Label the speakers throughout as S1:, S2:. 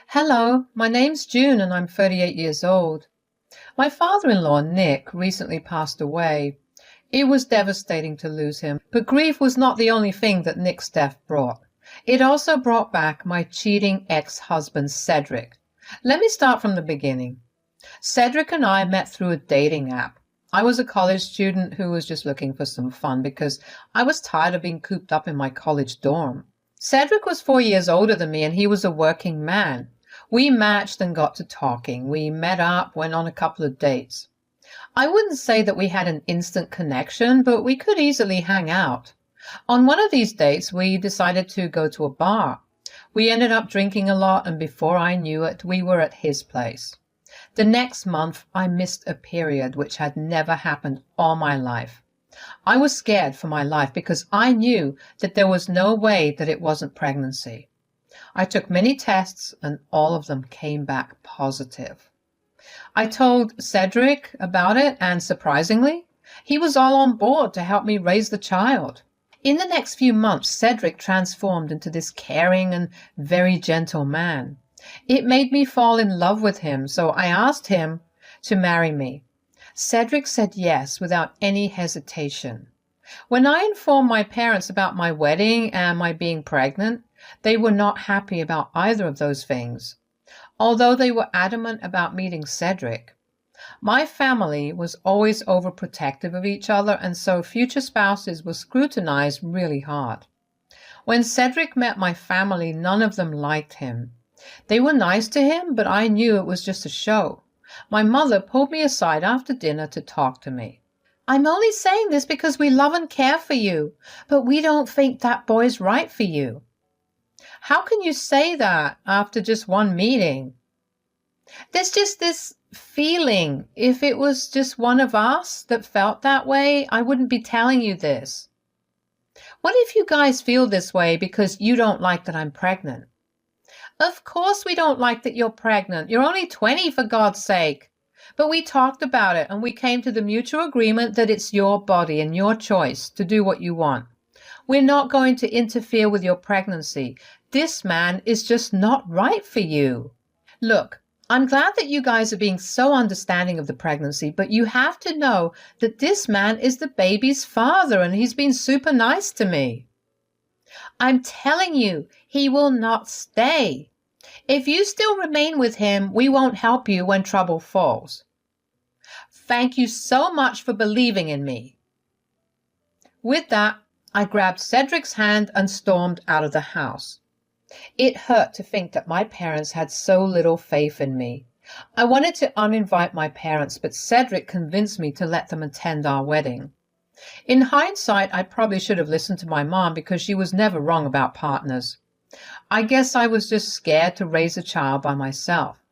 S1: Hello, my name's June and I'm 38 years old. My father-in-law, Nick, recently passed away. It was devastating to lose him, but grief was not the only thing that Nick's death brought. It also brought back my cheating ex-husband, Cedric. Let me start from the beginning. Cedric and I met through a dating app. I was a college student who was just looking for some fun because I was tired of being cooped up in my college dorm. Cedric was 4 years older than me and he was a working man. We matched and got to talking. We met up, went on a couple of dates. I wouldn't say that we had an instant connection, but we could easily hang out. On one of these dates, we decided to go to a bar. We ended up drinking a lot, and before I knew it, we were at his place. The next month, I missed a period, which had never happened all my life. I was scared for my life because I knew that there was no way that it wasn't pregnancy. I took many tests and all of them came back positive. I told Cedric about it and surprisingly, he was all on board to help me raise the child. In the next few months, Cedric transformed into this caring and very gentle man. It made me fall in love with him, so I asked him to marry me. Cedric said yes without any hesitation. When I informed my parents about my wedding and my being pregnant, they were not happy about either of those things, although they were adamant about meeting Cedric. My family was always overprotective of each other, and so future spouses were scrutinized really hard. When Cedric met my family, none of them liked him. They were nice to him, but I knew it was just a show. My mother pulled me aside after dinner to talk to me. "I'm only saying this because we love and care for you, but we don't think that boy's right for you." "How can you say that after just one meeting?" "There's just this feeling. If it was just one of us that felt that way, I wouldn't be telling you this." "What if you guys feel this way because you don't like that I'm pregnant?" "Of course we don't like that you're pregnant. You're only 20, for God's sake." But we talked about it and we came to the mutual agreement that it's your body and your choice to do what you want. We're not going to interfere with your pregnancy. This man is just not right for you. Look, I'm glad that you guys are being so understanding of the pregnancy, but you have to know that this man is the baby's father and he's been super nice to me. "I'm telling you, he will not stay. If you still remain with him, we won't help you when trouble falls." "Thank you so much for believing in me." With that, I grabbed Cedric's hand and stormed out of the house. It hurt to think that my parents had so little faith in me. I wanted to uninvite my parents, but Cedric convinced me to let them attend our wedding. In hindsight, I probably should have listened to my mom because she was never wrong about partners. I guess I was just scared to raise a child by myself.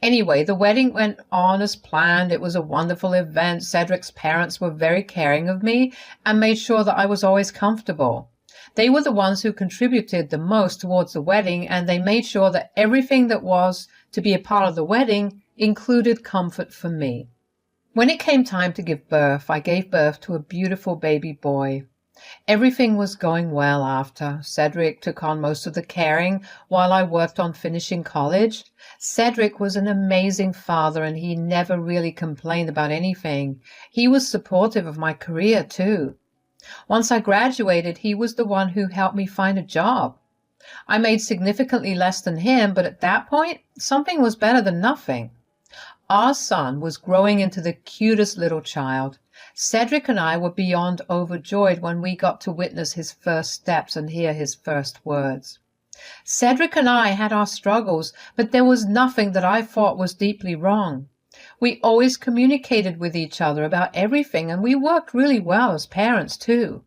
S1: Anyway, the wedding went on as planned. It was a wonderful event. Cedric's parents were very caring of me and made sure that I was always comfortable. They were the ones who contributed the most towards the wedding, and they made sure that everything that was to be a part of the wedding included comfort for me. When it came time to give birth, I gave birth to a beautiful baby boy. Everything was going well after. Cedric took on most of the caring while I worked on finishing college. Cedric was an amazing father and he never really complained about anything. He was supportive of my career too. Once I graduated, he was the one who helped me find a job. I made significantly less than him, but at that point, something was better than nothing. Our son was growing into the cutest little child. Cedric and I were beyond overjoyed when we got to witness his first steps and hear his first words. Cedric and I had our struggles, but there was nothing that I thought was deeply wrong. We always communicated with each other about everything, and we worked really well as parents too.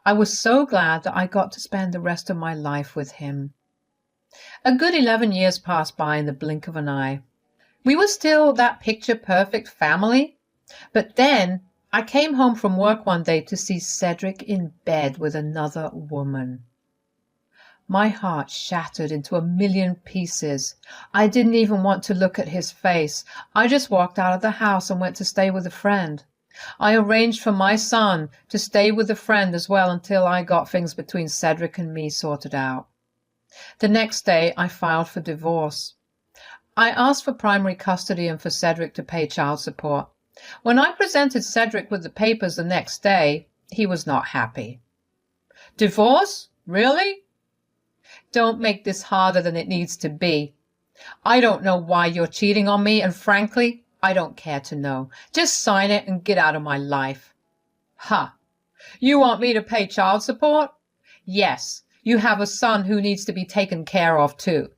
S1: I was so glad that I got to spend the rest of my life with him. A good 11 years passed by in the blink of an eye. We were still that picture-perfect family, but then I came home from work one day to see Cedric in bed with another woman. My heart shattered into a million pieces. I didn't even want to look at his face. I just walked out of the house and went to stay with a friend. I arranged for my son to stay with a friend as well until I got things between Cedric and me sorted out. The next day, I filed for divorce. I asked for primary custody and for Cedric to pay child support. When I presented Cedric with the papers the next day, he was not happy. Divorce? Really? Don't make this harder than it needs to be. I don't know why you're cheating on me, and frankly, I don't care to know. Just sign it and get out of my life. Ha! You want me to pay child support? Yes, you have a son who needs to be taken care of too.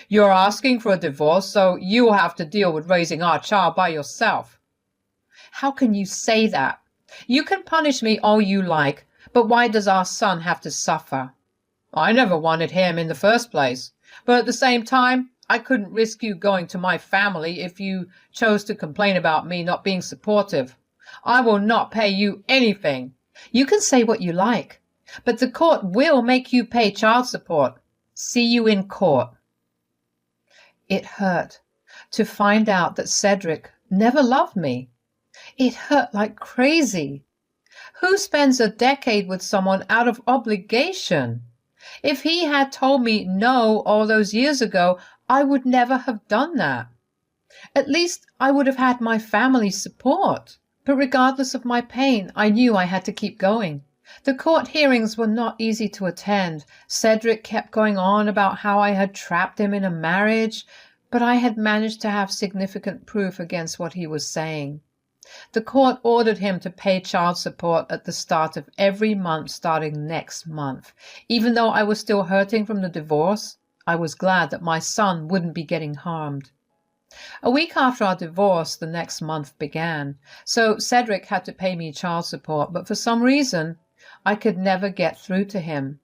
S1: You're asking for a divorce, so you'll have to deal with raising our child by yourself. How can you say that? You can punish me all you like, but why does our son have to suffer? I never wanted him in the first place, but at the same time, I couldn't risk you going to my family if you chose to complain about me not being supportive. I will not pay you anything. You can say what you like, but the court will make you pay child support. See you in court. It hurt to find out that Cedric never loved me. It hurt like crazy. Who spends a decade with someone out of obligation? If he had told me no all those years ago, I would never have done that. At least I would have had my family's support. But regardless of my pain, I knew I had to keep going. The court hearings were not easy to attend. Cedric kept going on about how I had trapped him in a marriage, but I had managed to have significant proof against what he was saying. The court ordered him to pay child support at the start of every month starting next month. Even though I was still hurting from the divorce, I was glad that my son wouldn't be getting harmed. A week after our divorce, the next month began, so Cedric had to pay me child support, but for some reason, I could never get through to him.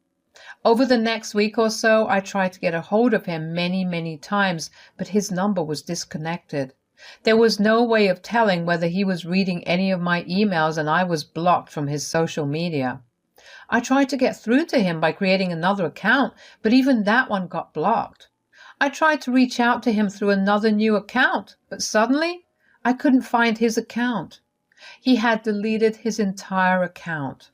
S1: Over the next week or so, I tried to get a hold of him many times, but his number was disconnected. There was no way of telling whether he was reading any of my emails, and I was blocked from his social media. I tried to get through to him by creating another account, but even that one got blocked. I tried to reach out to him through another new account, but suddenly I couldn't find his account. He had deleted his entire account.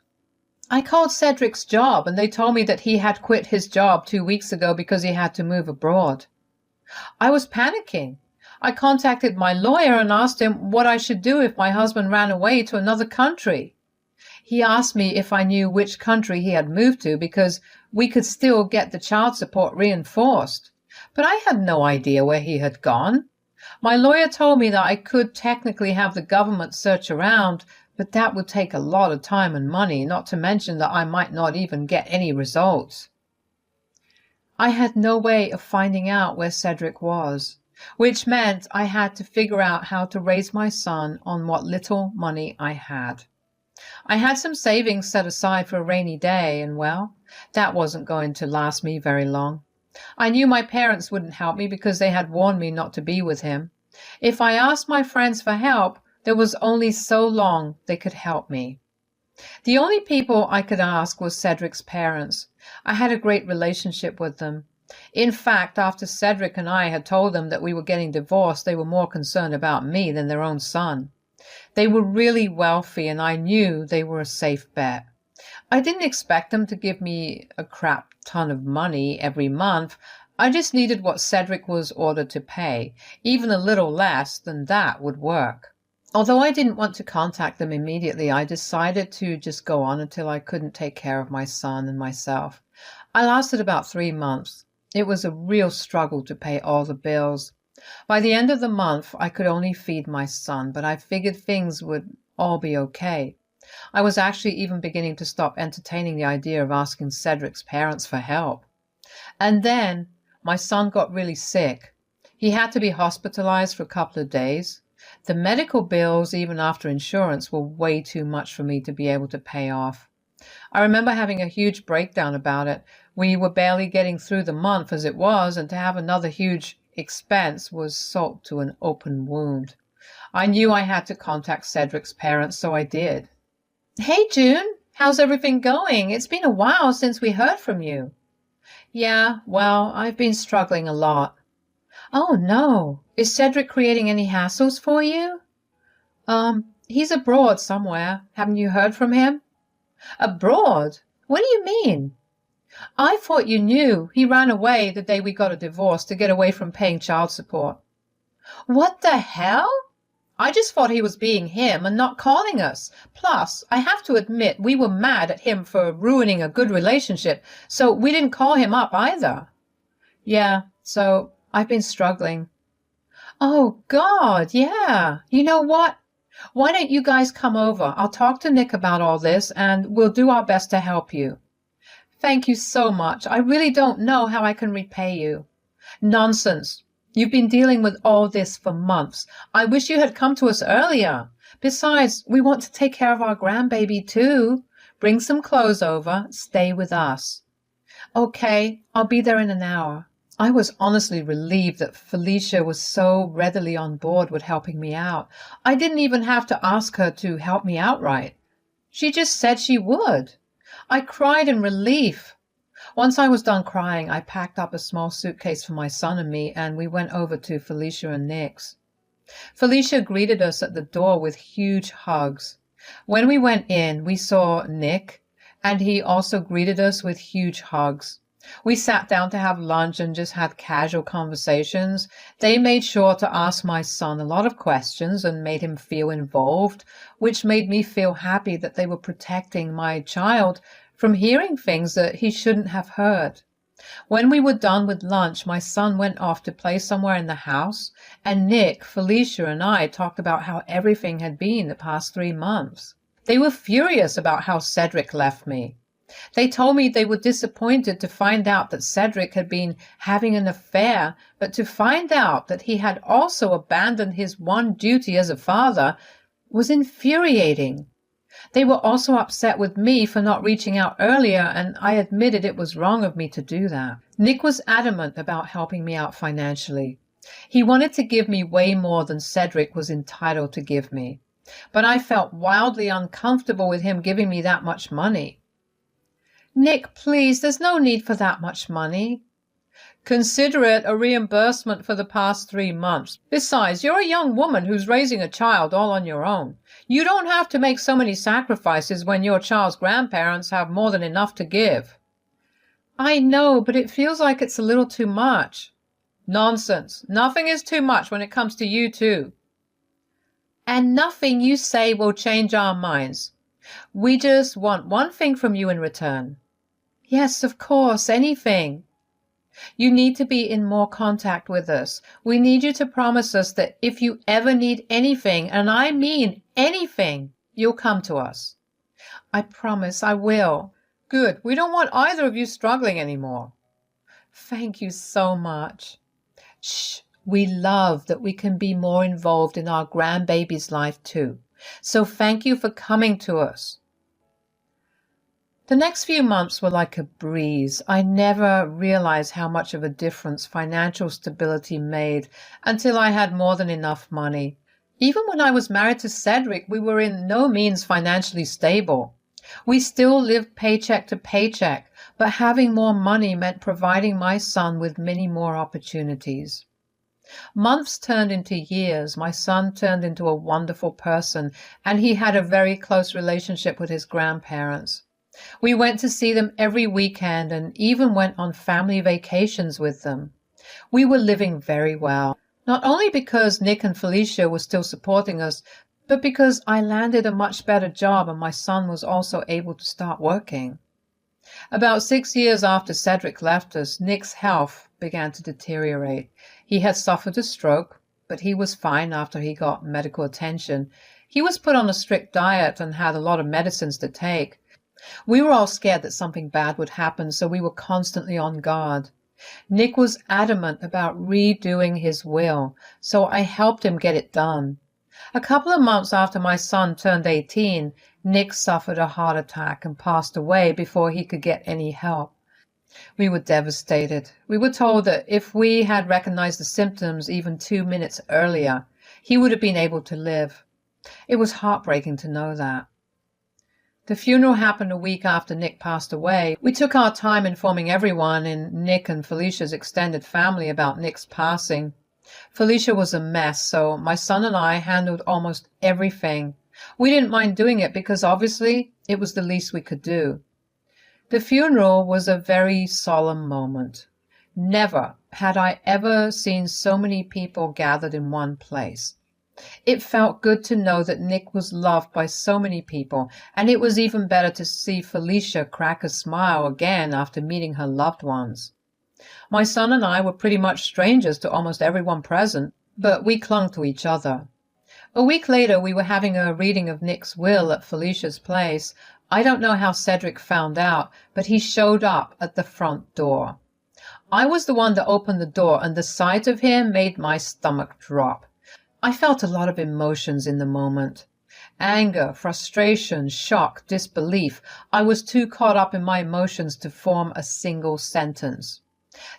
S1: I called Cedric's job, and they told me that he had quit his job 2 weeks ago because he had to move abroad. I was panicking. I contacted my lawyer and asked him what I should do if my husband ran away to another country. He asked me if I knew which country he had moved to because we could still get the child support reinforced. But I had no idea where he had gone. My lawyer told me that I could technically have the government search around, but that would take a lot of time and money, not to mention that I might not even get any results. I had no way of finding out where Cedric was, which meant I had to figure out how to raise my son on what little money I had. I had some savings set aside for a rainy day, and well, that wasn't going to last me very long. I knew my parents wouldn't help me because they had warned me not to be with him. If I asked my friends for help, there was only so long they could help me. The only people I could ask was Cedric's parents. I had a great relationship with them. In fact, after Cedric and I had told them that we were getting divorced, they were more concerned about me than their own son. They were really wealthy, and I knew they were a safe bet. I didn't expect them to give me a crap ton of money every month. I just needed what Cedric was ordered to pay. Even a little less than that would work. Although I didn't want to contact them immediately, I decided to just go on until I couldn't take care of my son and myself. I lasted about 3 months. It was a real struggle to pay all the bills. By the end of the month, I could only feed my son, but I figured things would all be okay. I was actually even beginning to stop entertaining the idea of asking Cedric's parents for help. And then my son got really sick. He had to be hospitalized for a couple of days. The medical bills, even after insurance, were way too much for me to be able to pay off. I remember having a huge breakdown about it. We were barely getting through the month as it was, and to have another huge expense was salt to an open wound. I knew I had to contact Cedric's parents, so I did. "Hey, June, how's everything going? It's been a while since we heard from you." "Yeah, well, I've been struggling a lot." "Oh, no. Is Cedric creating any hassles for you?" He's abroad somewhere. Haven't you heard from him?" "Abroad? What do you mean?" I thought you knew. He ran away the day we got a divorce to get away from paying child support. What the hell? I just thought he was being him and not calling us. Plus, I have to admit, we were mad at him for ruining a good relationship, so we didn't call him up either. Yeah, so I've been struggling. Oh, God, yeah. You know what? Why don't you guys come over? I'll talk to Nick about all this, and we'll do our best to help you. Thank you so much. I really don't know how I can repay you. Nonsense. You've been dealing with all this for months. I wish you had come to us earlier. Besides, we want to take care of our grandbaby too. Bring some clothes over. Stay with us. Okay, I'll be there in an hour. I was honestly relieved that Felicia was so readily on board with helping me out. I didn't even have to ask her to help me outright. She just said she would. I cried in relief. Once I was done crying, I packed up a small suitcase for my son and me, and we went over to Felicia and Nick's. Felicia greeted us at the door with huge hugs. When we went in, we saw Nick, and he also greeted us with huge hugs. We sat down to have lunch and just had casual conversations. They made sure to ask my son a lot of questions and made him feel involved, which made me feel happy that they were protecting my child from hearing things that he shouldn't have heard. When we were done with lunch, my son went off to play somewhere in the house, and Nick, Felicia, and I talked about how everything had been the past 3 months. They were furious about how Cedric left me. They told me they were disappointed to find out that Cedric had been having an affair, but to find out that he had also abandoned his one duty as a father was infuriating. They were also upset with me for not reaching out earlier, and I admitted it was wrong of me to do that. Nick was adamant about helping me out financially. He wanted to give me way more than Cedric was entitled to give me, but I felt wildly uncomfortable with him giving me that much money. Nick, please, there's no need for that much money. Consider it a reimbursement for the past 3 months. Besides, you're a young woman who's raising a child all on your own. You don't have to make so many sacrifices when your child's grandparents have more than enough to give. I know, but it feels like it's a little too much. Nonsense. Nothing is too much when it comes to you too. And nothing you say will change our minds. We just want one thing from you in return. Yes, of course, anything. You need to be in more contact with us. We need you to promise us that if you ever need anything, and I mean anything, you'll come to us. I promise I will. Good. We don't want either of you struggling anymore. Thank you so much. Shh. We love that we can be more involved in our grandbaby's life too. So thank you for coming to us. The next few months were like a breeze. I never realized how much of a difference financial stability made until I had more than enough money. Even when I was married to Cedric, we were in no means financially stable. We still lived paycheck to paycheck, but having more money meant providing my son with many more opportunities. Months turned into years. My son turned into a wonderful person, and he had a very close relationship with his grandparents. We went to see them every weekend and even went on family vacations with them. We were living very well, not only because Nick and Felicia were still supporting us, but because I landed a much better job and my son was also able to start working. About 6 years after Cedric left us, Nick's health began to deteriorate. He had suffered a stroke, but he was fine after he got medical attention. He was put on a strict diet and had a lot of medicines to take. We were all scared that something bad would happen, so we were constantly on guard. Nick was adamant about redoing his will, so I helped him get it done. A couple of months after my son turned 18, Nick suffered a heart attack and passed away before he could get any help. We were devastated. We were told that if we had recognized the symptoms even 2 minutes earlier, he would have been able to live. It was heartbreaking to know that. The funeral happened a week after Nick passed away. We took our time informing everyone in Nick and Felicia's extended family about Nick's passing. Felicia was a mess, so my son and I handled almost everything. We didn't mind doing it because obviously it was the least we could do. The funeral was a very solemn moment. Never had I ever seen so many people gathered in one place. It felt good to know that Nick was loved by so many people, and it was even better to see Felicia crack a smile again after meeting her loved ones. My son and I were pretty much strangers to almost everyone present, but we clung to each other. A week later, we were having a reading of Nick's will at Felicia's place. I don't know how Cedric found out, but he showed up at the front door. I was the one that opened the door, and the sight of him made my stomach drop. I felt a lot of emotions in the moment. Anger, frustration, shock, disbelief. I was too caught up in my emotions to form a single sentence.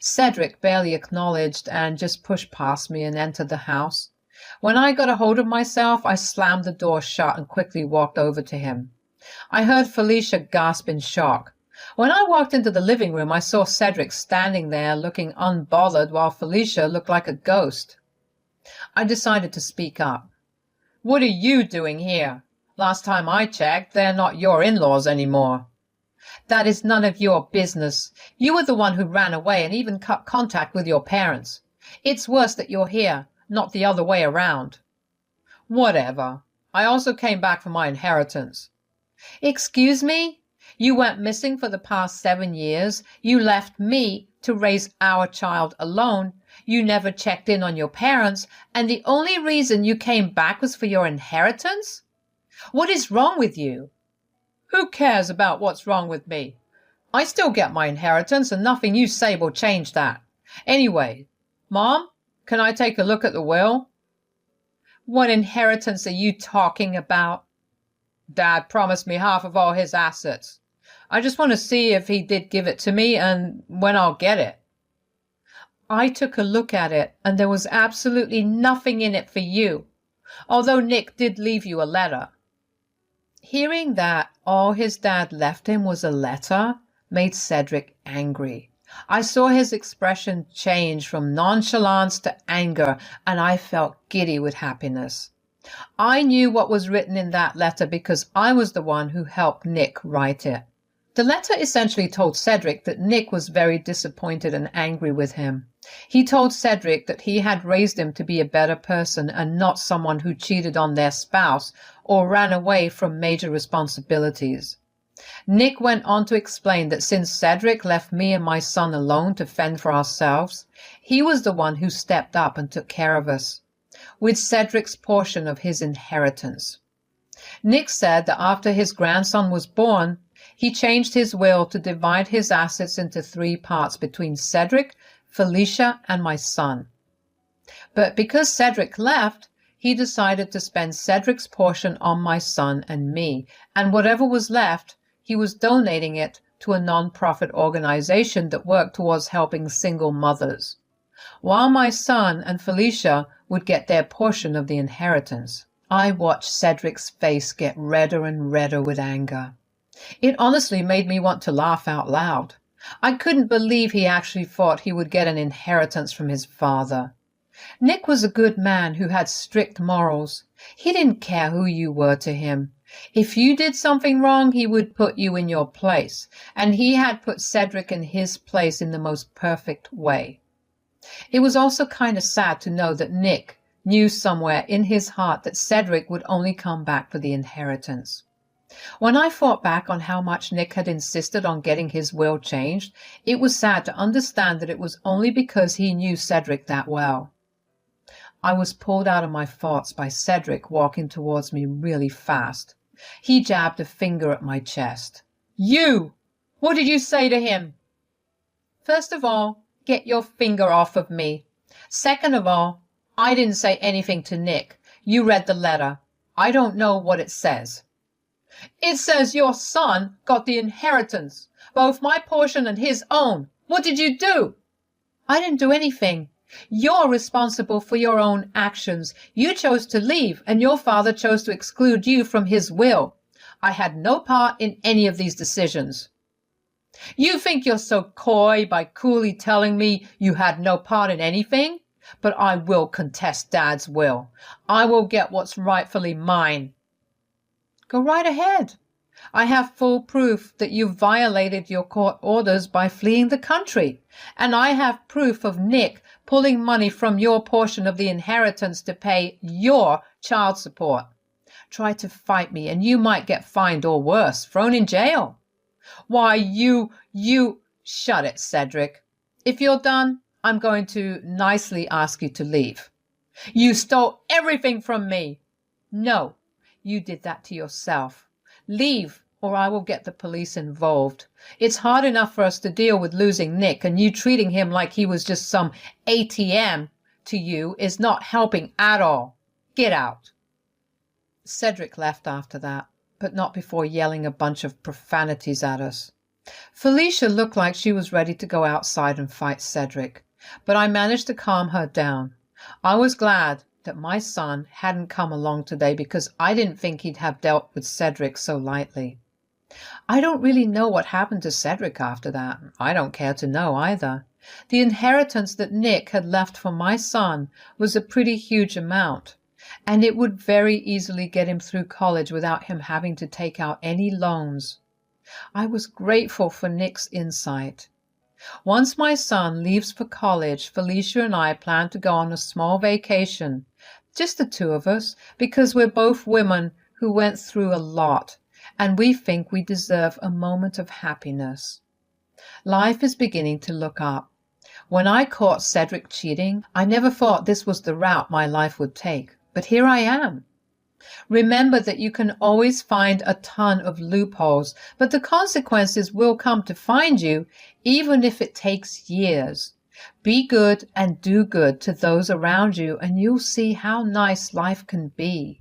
S1: Cedric barely acknowledged and just pushed past me and entered the house. When I got a hold of myself, I slammed the door shut and quickly walked over to him. I heard Felicia gasp in shock. When I walked into the living room, I saw Cedric standing there looking unbothered while Felicia looked like a ghost. I decided to speak up. "What are you doing here? Last time I checked, they're not your in-laws anymore." "That is none of your business. You were the one who ran away and even cut contact with your parents. It's worse that you're here, not the other way around." "Whatever. I also came back for my inheritance." "Excuse me? You went missing for the past 7 years. You left me to raise our child alone. You never checked in on your parents, and the only reason you came back was for your inheritance? What is wrong with you?" "Who cares about what's wrong with me? I still get my inheritance, and nothing you say will change that. Anyway, Mom, can I take a look at the will?" "What inheritance are you talking about?" "Dad promised me half of all his assets. I just want to see if he did give it to me and when I'll get it." I took a look at it, and there was absolutely nothing in it for you, although Nick did leave you a letter. Hearing that all his dad left him was a letter made Cedric angry. I saw his expression change from nonchalance to anger, and I felt giddy with happiness. I knew what was written in that letter because I was the one who helped Nick write it. The letter essentially told Cedric that Nick was very disappointed and angry with him. He told Cedric that he had raised him to be a better person and not someone who cheated on their spouse or ran away from major responsibilities. Nick went on to explain that since Cedric left me and my son alone to fend for ourselves, he was the one who stepped up and took care of us, with Cedric's portion of his inheritance. Nick said that after his grandson was born, he changed his will to divide his assets into 3 parts between Cedric, Felicia, and my son. But because Cedric left, he decided to spend Cedric's portion on my son and me, and whatever was left, he was donating it to a non-profit organization that worked towards helping single mothers, while my son and Felicia would get their portion of the inheritance. I watched Cedric's face get redder and redder with anger. It honestly made me want to laugh out loud. I couldn't believe he actually thought he would get an inheritance from his father. Nick was a good man who had strict morals. He didn't care who you were to him. If you did something wrong, he would put you in your place, and he had put Cedric in his place in the most perfect way. It was also kind of sad to know that Nick knew somewhere in his heart that Cedric would only come back for the inheritance. When I thought back on how much Nick had insisted on getting his will changed, it was sad to understand that it was only because he knew Cedric that well. I was pulled out of my thoughts by Cedric walking towards me really fast. He jabbed a finger at my chest. "You! What did you say to him?" "First of all, get your finger off of me. Second of all, I didn't say anything to Nick. You read the letter. I don't know what it says." "It says your son got the inheritance, both my portion and his own. What did you do?" "I didn't do anything. You're responsible for your own actions. You chose to leave, and your father chose to exclude you from his will. I had no part in any of these decisions." "You think you're so coy by coolly telling me you had no part in anything? But I will contest Dad's will. I will get what's rightfully mine." "Go right ahead. I have full proof that you violated your court orders by fleeing the country, and I have proof of Nick pulling money from your portion of the inheritance to pay your child support. Try to fight me and you might get fined or worse, thrown in jail. Why, shut it, Cedric. If you're done, I'm going to nicely ask you to leave. You stole everything from me. No, you did that to yourself. Leave, or I will get the police involved. It's hard enough for us to deal with losing Nick, and you treating him like he was just some ATM to you is not helping at all. Get out. Cedric left after that, but not before yelling a bunch of profanities at us. Felicia looked like she was ready to go outside and fight Cedric, but I managed to calm her down. I was glad that my son hadn't come along today because I didn't think he'd have dealt with Cedric so lightly. I don't really know what happened to Cedric after that. I don't care to know either. The inheritance that Nick had left for my son was a pretty huge amount, and it would very easily get him through college without him having to take out any loans. I was grateful for Nick's insight. Once my son leaves for college, Felicia and I plan to go on a small vacation, just the two of us, because we're both women who went through a lot, and we think we deserve a moment of happiness. Life is beginning to look up. When I caught Cedric cheating, I never thought this was the route my life would take, but here I am. Remember that you can always find a ton of loopholes, but the consequences will come to find you, even if it takes years. Be good and do good to those around you, and you'll see how nice life can be.